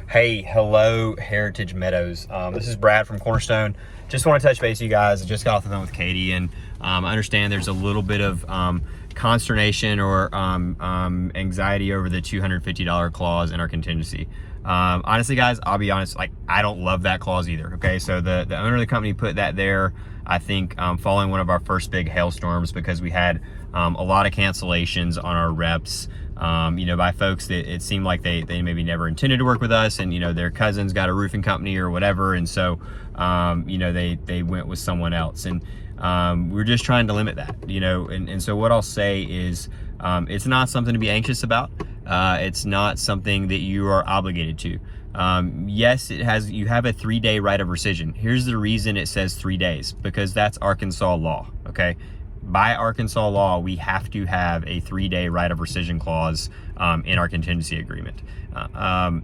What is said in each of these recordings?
Hey, hello, Heritage Meadows. This is Brad from Cornerstone. Just want to touch base with you guys. I just got off the phone with Katie, and I understand there's a little bit of consternation or anxiety over the $250 clause in our contingency. Honestly, guys, I'll be honest, like, I don't love that clause either, okay? So the owner of the company put that there, I think, following one of our first big hailstorms, because we had a lot of cancellations on our reps, by folks that it seemed like they maybe never intended to work with us, and, their cousins got a roofing company or whatever. And so, they went with someone else, and we're just trying to limit that, and so what I'll say is, it's not something to be anxious about. It's not something that you are obligated to. Yes, you have a 3-day right of rescission. Here's the reason it says 3 days, because that's Arkansas law, okay? By Arkansas law, we have to have a 3-day right of rescission clause in our contingency agreement.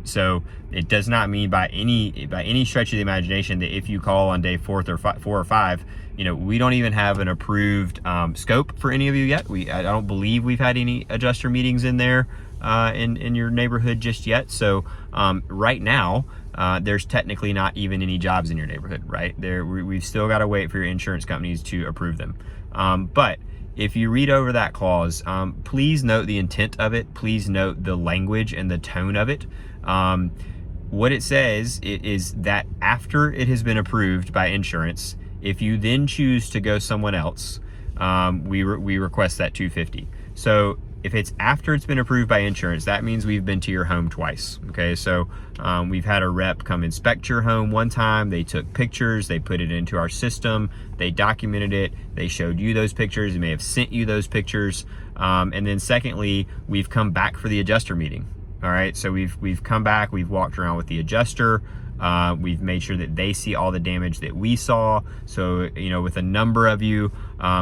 So it does not mean by any stretch of the imagination that if you call on day 4 or 5, we don't even have an approved scope for any of you yet. I don't believe we've had any adjuster meetings in there in your neighborhood just yet. So right now, there's technically not even any jobs in your neighborhood, right? We've still got to wait for your insurance companies to approve them. But if you read over that clause, please note the intent of it. Please note the language and the tone of it. What it says is that after it has been approved by insurance, if you then choose to go someone else, we request that $250. So if it's after it's been approved by insurance, that means we've been to your home twice, okay? So we've had a rep come inspect your home one time. They took pictures, they put it into our system, they documented it, they showed you those pictures, they may have sent you those pictures. And then secondly, we've come back for the adjuster meeting, all right? So we've come back, we've walked around with the adjuster, we've made sure that they see all the damage that we saw. So, with a number of you,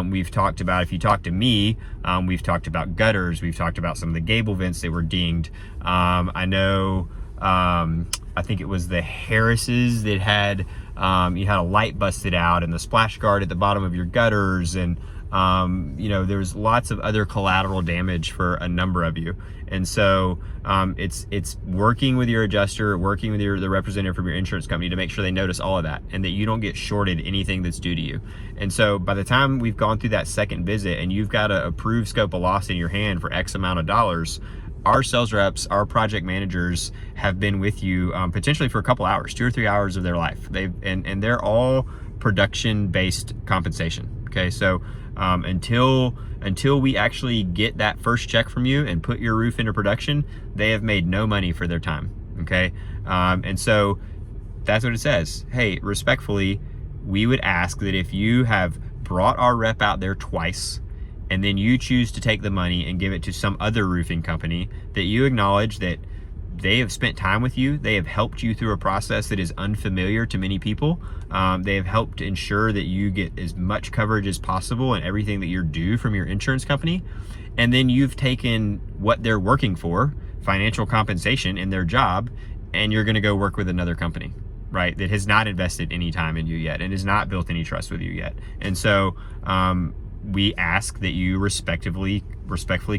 we've talked about, if you talk to me, we've talked about gutters, we've talked about some of the gable vents that were dinged. I know, I think it was the Harris's that had, you had a light busted out and the splash guard at the bottom of your gutters, and there's lots of other collateral damage for a number of you. And so it's working with your adjuster, working with the representative from your insurance company to make sure they notice all of that and that you don't get shorted anything that's due to you. And so by the time we've gone through that second visit and you've got an approved scope of loss in your hand for X amount of dollars, our sales reps, our project managers have been with you potentially for a couple hours, 2 or 3 hours of their life. And they're all production-based compensation. Okay, so until we actually get that first check from you and put your roof into production, they have made no money for their time. Okay, and so that's what it says. Hey, respectfully, we would ask that if you have brought our rep out there twice, and then you choose to take the money and give it to some other roofing company, that you acknowledge that they have spent time with you. They have helped you through a process that is unfamiliar to many people. They have helped ensure that you get as much coverage as possible and everything that you're due from your insurance company. And then you've taken what they're working for, financial compensation in their job, and you're gonna go work with another company, right? That has not invested any time in you yet and has not built any trust with you yet. And so, we ask that you respectfully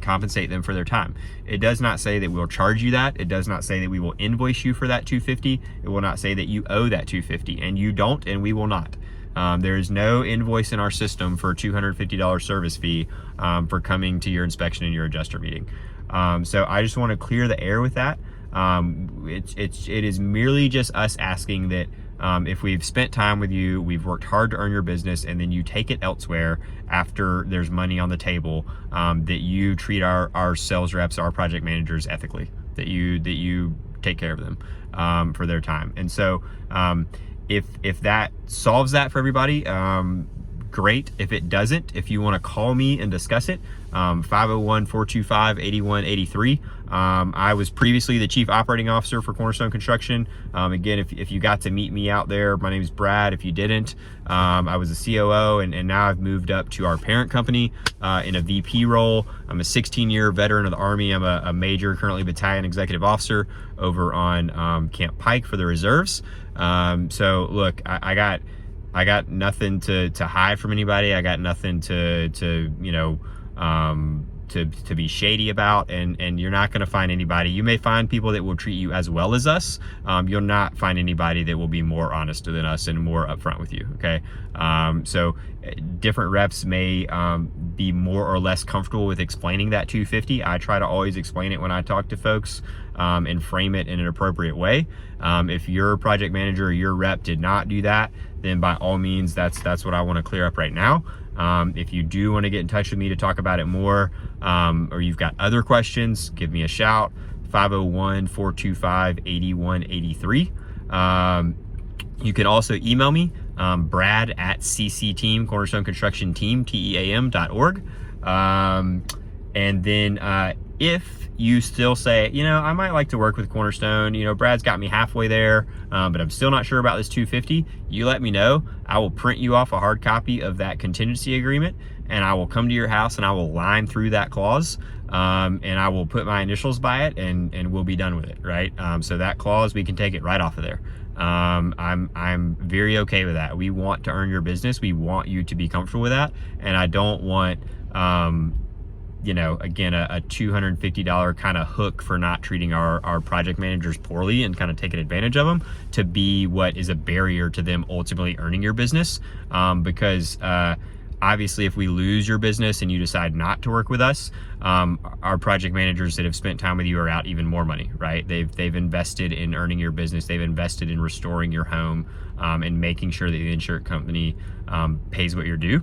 compensate them for their time. It does not say that we'll charge you that. It does not say that we will invoice you for that $250. It will not say that you owe that $250, and you don't, and we will not. There is no invoice in our system for a $250 service fee for coming to your inspection and your adjuster meeting. So I just want to clear the air with that. It is merely just us asking that if we've spent time with you, we've worked hard to earn your business, and then you take it elsewhere after there's money on the table, that you treat our sales reps, our project managers ethically, that you take care of them for their time. And so if that solves that for everybody, great. If it doesn't, if you want to call me and discuss it, 501-425-8183. I was previously the chief operating officer for Cornerstone Construction. Again, if you got to meet me out there, my name is Brad. If you didn't, I was a COO, and now I've moved up to our parent company in a VP role. I'm a 16-year veteran of the Army. I'm a major, currently battalion executive officer over on Camp Pike for the reserves. So look, I got nothing to hide from anybody. I got nothing to to be shady about, and you're not going to find anybody. You may find people that will treat you as well as us. You'll not find anybody that will be more honest than us and more upfront with you. Okay, so different reps may be more or less comfortable with explaining that 250. I try to always explain it when I talk to folks and frame it in an appropriate way. If your project manager or your rep did not do that, then by all means, that's what I want to clear up right now. If you do want to get in touch with me to talk about it more, or you've got other questions, give me a shout, 501-425-8183. You can also email me, brad@ccteam, Cornerstone Construction Team, TEAM.org. And then if you still say, you know, I might like to work with Cornerstone, you know, Brad's got me halfway there, but I'm still not sure about this 250, you let me know. I will print you off a hard copy of that contingency agreement, and I will come to your house and I will line through that clause, and I will put my initials by it, and we'll be done with it, right? So that clause, we can take it right off of there. I'm very okay with that. We want to earn your business. We want you to be comfortable with that, and I don't want you know, again, a $250 kind of hook for not treating our project managers poorly and kind of taking advantage of them to be what is a barrier to them ultimately earning your business. Because obviously, if we lose your business and you decide not to work with us, our project managers that have spent time with you are out even more money, right? They've invested in earning your business. They've invested in restoring your home, and making sure that the insurance company pays what you're due.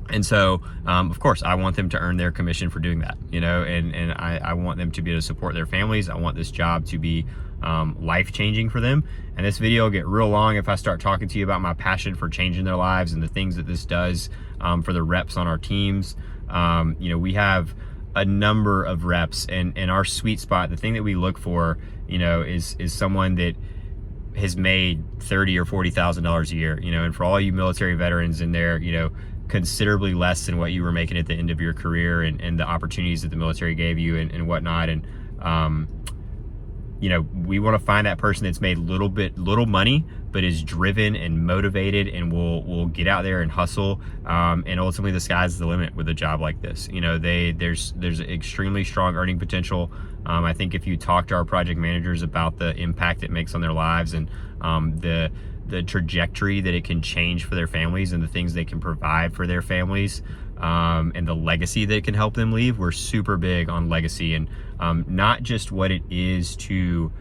And so, of course, I want them to earn their commission for doing that, you know, and I want them to be able to support their families. I want this job to be life-changing for them. And this video will get real long if I start talking to you about my passion for changing their lives and the things that this does for the reps on our teams. You know, we have a number of reps, and our sweet spot, the thing that we look for, you know, is someone that has made $30,000 or $40,000 a year, you know. And for all you military veterans in there, you know, considerably less than what you were making at the end of your career, and the opportunities that the military gave you and whatnot. And you know, we want to find that person that's made little money, but is driven and motivated and will get out there and hustle. And ultimately, the sky's the limit with a job like this. You know, there's extremely strong earning potential. I think if you talk to our project managers about the impact it makes on their lives, and the trajectory that it can change for their families, and the things they can provide for their families, and the legacy that it can help them leave. We're super big on legacy, and not just what it is to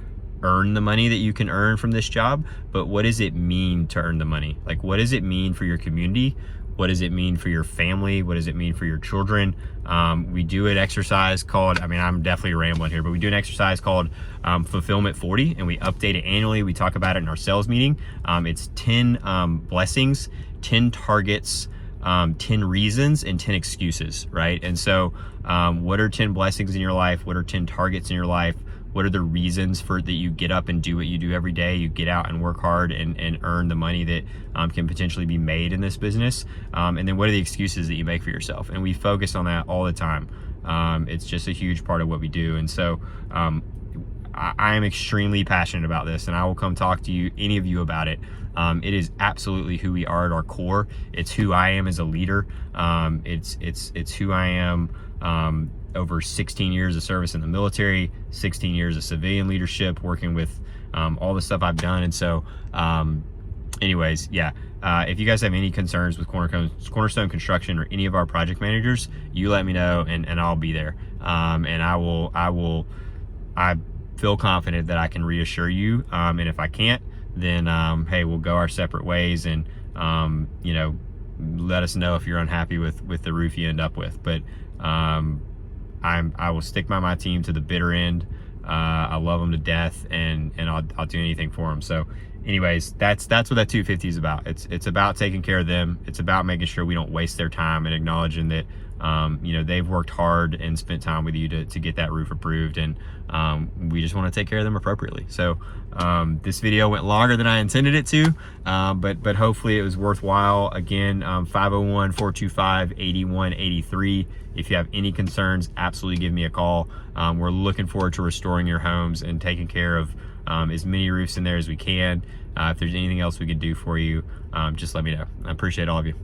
earn the money that you can earn from this job, but what does it mean to earn the money? Like, what does it mean for your community? What does it mean for your family? What does it mean for your children? We do an exercise called, I mean, I'm definitely rambling here, but we do an exercise called Fulfillment 40, and we update it annually. We talk about it in our sales meeting. It's 10 blessings, 10 targets, 10 reasons, and 10 excuses, right? And so what are 10 blessings in your life? What are 10 targets in your life? What are the reasons for that you get up and do what you do every day? You get out and work hard and earn the money that can potentially be made in this business. And then what are the excuses that you make for yourself? And we focus on that all the time. It's just a huge part of what we do. And so I am extremely passionate about this, and I will come talk to you, any of you, about it. It is absolutely who we are at our core. It's who I am as a leader. It's who I am. Over 16 years of service in the military, 16 years of civilian leadership, working with all the stuff I've done. And so anyways, yeah, if you guys have any concerns with Cornerstone Construction or any of our project managers, you let me know, and I'll be there. And I feel confident that I can reassure you. And if I can't, then hey, we'll go our separate ways, and you know, let us know if you're unhappy with the roof you end up with. But I will stick by my team to the bitter end. I love them to death, and I'll do anything for them. So anyways, that's what that 250 is about. It's about taking care of them. It's about making sure we don't waste their time, and acknowledging that you know, they've worked hard and spent time with you to get that roof approved, and we just want to take care of them appropriately. So this video went longer than I intended it to, but hopefully it was worthwhile. Again, 501-425-8183. If you have any concerns, absolutely give me a call. We're looking forward to restoring your homes and taking care of as many roofs in there as we can. If there's anything else we can do for you, just let me know. I appreciate all of you.